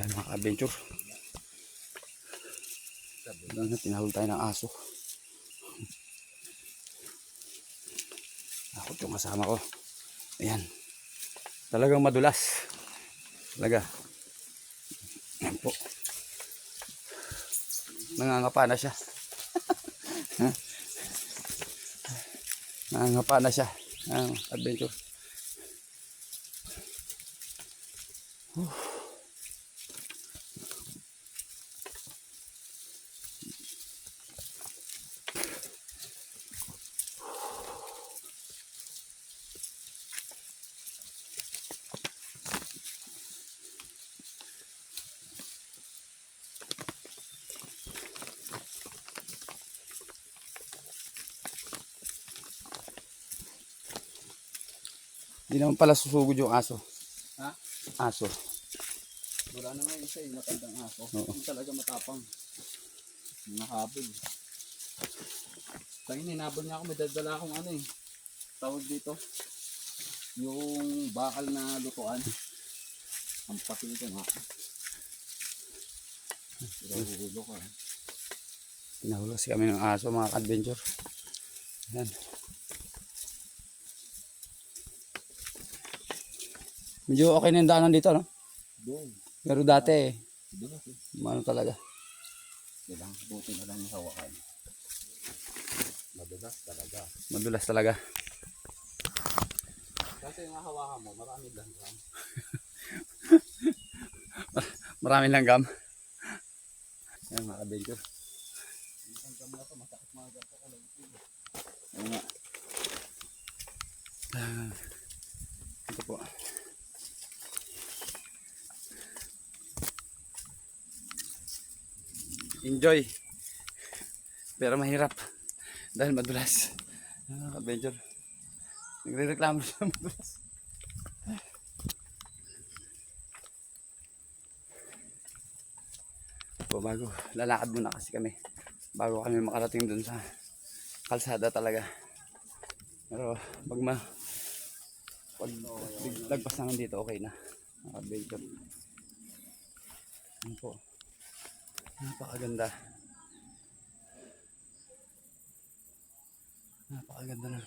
Ayan mga ka-adventure. Tinahol tayo ng aso. Ako yung kasama ko. Ayan. Talagang madulas. Talaga. Ayan po. Nangangapa na siya. Nangangapa na siya. Adventure. Hindi naman pala susugod yung aso. Ha? Aso. Wala na nga isa yung matandang aso. Oo. Yung talaga matapang. Nahabol. Tangin, hinabol niya ako. May dadala akong ano eh. Tawag dito. Yung bakal na lutuan. Ang pati ito nga. Pinahulo ka. Tinahol kasi kami ng aso mga ka-adventure. Ayan. Medyo okay na yung daanan dito, no? Doon. Pero dati, Doon ako. ano talaga. Kailang buti na lang yung hawakan. Madulas talaga. Madulas talaga. Kasi yung hawakan mo, marami lang. Maraming langgam. Ayan mga ka-adventure. Ang kami na ito, masakit mga ganito ko lang. Ayan nga. Ito po. Enjoy. Pero mahirap. Dahil madulas. Adventure. Nagre-reklamo siya madulas. Po, bago. Lalakad muna kasi kami. Bago kami makarating dun sa kalsada talaga. Pero pag lagpas naman dito, okay na. Adventure. Ano po. Napakaganda. Napakaganda na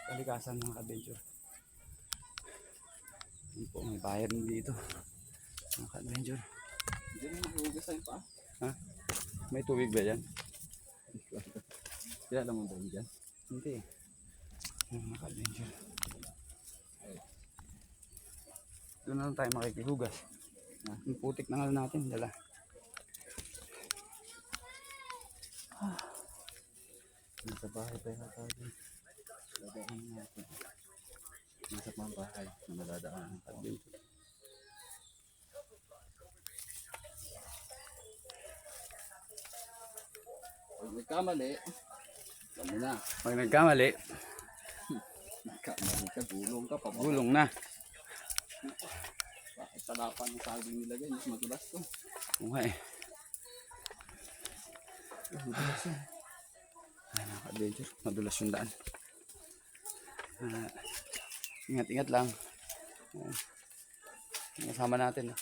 kalikasan ng adventure. Ano po, may bayan dito. Mga adventure. Hindi na mahugas sa'yo pa. Ha? May tubig ba yan? Kaya alam mo ba yun dyan? Hindi. Mga adventure. Doon na lang tayo makikihugas. Yung putik na nga natin. Dala. Nasa bahay tayo natin. Dadaan natin. Nasa mga bahay na nadadaan ng adventure. Pag nagkamali, kami na. Pag nagkamali, Nagkamali ka, gulong ka pa. gulong na. Bakit talapan ng saging nilagay? Mas madulas to. Okay. Madulas yan. Ay, mga adventure. Madulas yung daan. Ingat-ingat lang. Kasama natin.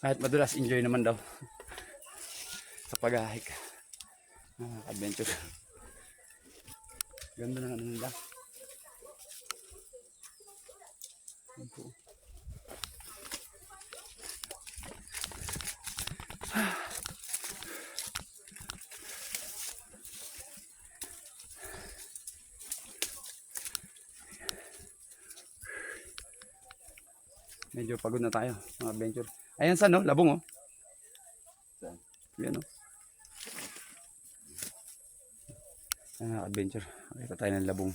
Kahit madulas, enjoy naman daw. Sa pag-hike. Adventure. Ganda ng ano nila. Yan po. Medyo pagod na tayo, mga adventure. Ayan sa no, labong oh. Saan? Yan oh. Adventure. Makita tayo ng labong.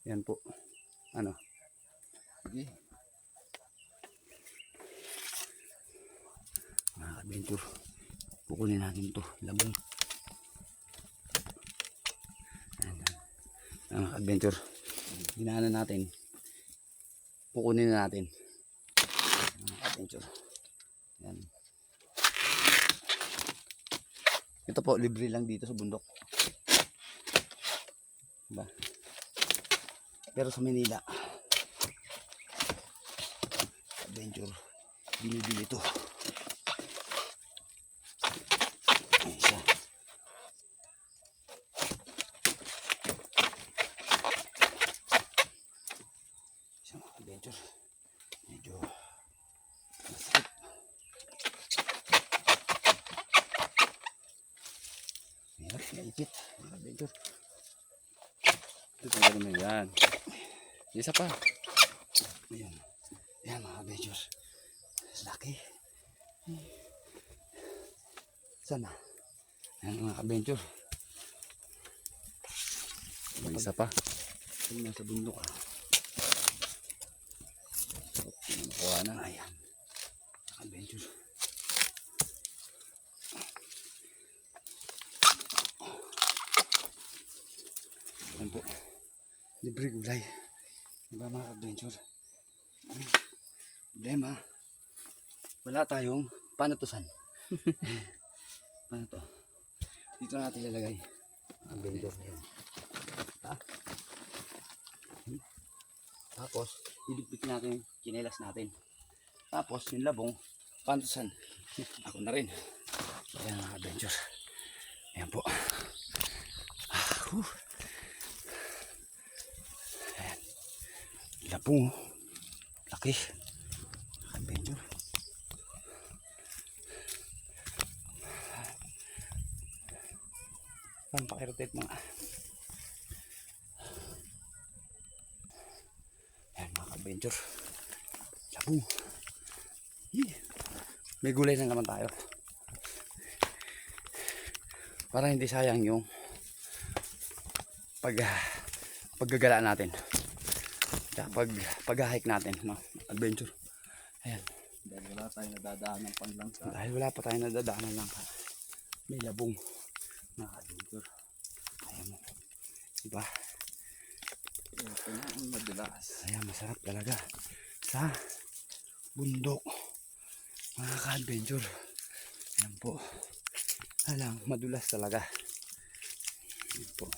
Yan po. Ano? Sige. Mga adventure. Kukunin natin to, labong. Mga adventure. Ginaanan natin. Kukunin na natin. Mga adventure. Yan. Ito po, libre lang dito sa bundok. Diba? Pero sa Manila, adventure, binibili ito. Ayan siya. Siya mga adventure. Medyo masakit. Hirap, naipit. Mga adventure. Ito talaga na yan. Isa pa. Ayan. Ayan mga adventures. Laki. Sana. Ayan mga adventure. May isa pa. Ito nasa bundok ah. Nakuha na. Ayan. Adventure. Ayan po. Libre gulay. Diba mga adventure? Problema. Wala tayong panatusan. Paano to? Dito natin ilalagay. Adventure. Ayan. Ha? Tapos, ibigbitin natin yung chinelas natin. Tapos, yung labong, pantusan. Ako na rin. Ayan mga adventure. Ayan po. Ayan. Labong. Laki. Adventure. Saan pakirotate mga. Ayan mga adventure. Labong. May gulay na naman tayo. Para hindi sayang yung paggagala natin. Pag-hike natin, no? Adventure. Ayan. Dahil wala tayong nadadaan ng panglangsa. Dahil wala pa tayong nadadaanan lang. May labong. Mga adventure. Ayan mo. Diba? Ito na ang madalas. Ayan, masarap talaga. Sa bundok. Mga ka-adventure. Ayan po. Alang, madulas talaga. Ayan po.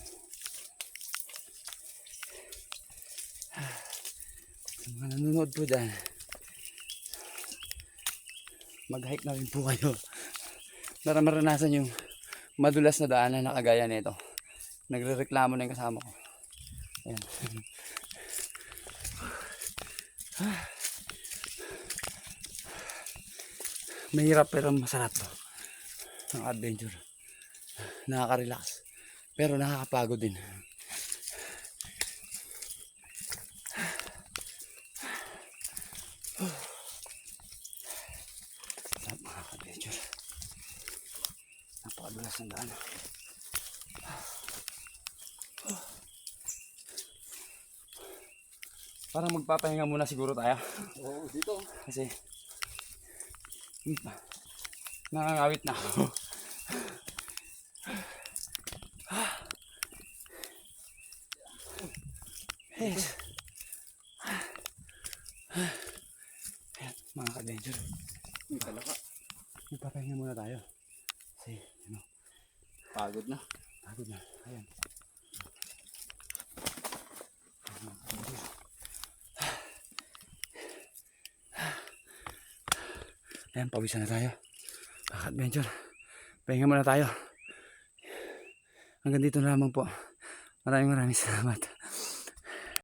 Sa mga nanonood po dyan, mag-hike na rin po kayo para maranasan yung madulas na daanan na kagaya nito. Nagre-reklamo na yung kasama ko. Ayan. Mahirap pero masarap to. Ang adventure. Nakaka-relax. Pero nakakapagod din. Sarap mga adventure. Napakadulas ng daan. Parang magpapahinga muna siguro tayo. Oo, dito. Kasi nakangawit na ako. Yes. Ayan, mga ka-adventure. May talaka. Magpapahinga muna tayo. Kasi, Pagod na. pagod na. Ayan. Mga ka-adventure. Ayan, pawisan na tayo. Mga ka-adventure. Pahinga muna tayo. Hanggang dito na lamang po. Maraming salamat.